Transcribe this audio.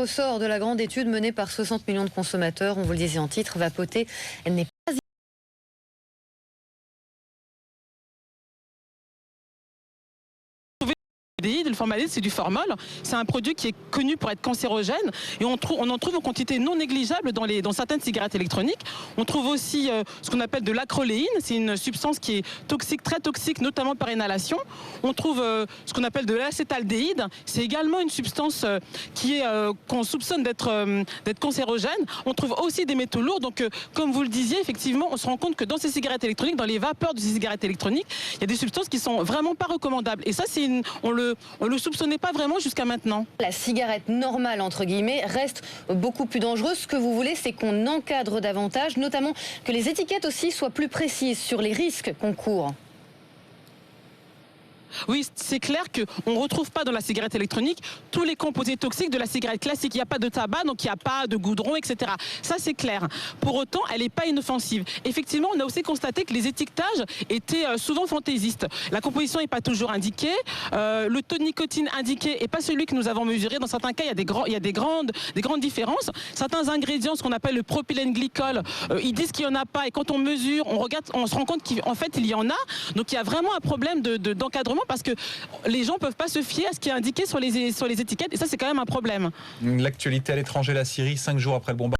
Au sort de la grande étude menée par 60 millions de consommateurs, on vous le disait en titre, vapoter n'est pas Le formaldéhyde, c'est du formol. C'est un produit qui est connu pour être cancérogène et on en trouve en quantité non négligeable dans certaines cigarettes électroniques. On trouve aussi ce qu'on appelle de l'acroléine. C'est une substance qui est toxique, très toxique, notamment par inhalation. On trouve ce qu'on appelle de l'acétaldéhyde. C'est également une substance qu'on soupçonne d'être cancérogène. On trouve aussi des métaux lourds. Donc, comme vous le disiez, effectivement, on se rend compte que dans ces cigarettes électroniques, dans les vapeurs de ces cigarettes électroniques, il y a des substances qui sont vraiment pas recommandables. Et ça, on le soupçonnait pas vraiment jusqu'à maintenant. La cigarette normale, entre guillemets, reste beaucoup plus dangereuse. Ce que vous voulez, c'est qu'on encadre davantage, notamment que les étiquettes aussi soient plus précises sur les risques qu'on court. Oui, c'est clair qu'on ne retrouve pas dans la cigarette électronique tous les composés toxiques de la cigarette classique. Il n'y a pas de tabac, donc il n'y a pas de goudron, etc. Ça, c'est clair. Pour autant, elle n'est pas inoffensive. Effectivement, on a aussi constaté que les étiquetages étaient souvent fantaisistes. La composition n'est pas toujours indiquée. Le taux de nicotine indiqué n'est pas celui que nous avons mesuré. Dans certains cas, il y a des grandes différences. Certains ingrédients, ce qu'on appelle le propylène glycol, ils disent qu'il n'y en a pas. Et quand on mesure, on regarde, on se rend compte qu'en fait, il y en a. Donc, il y a vraiment un problème d'encadrement parce que les gens ne peuvent pas se fier à ce qui est indiqué sur les étiquettes et ça c'est quand même un problème. L'actualité à l'étranger, la Syrie, 5 jours après le bombardement.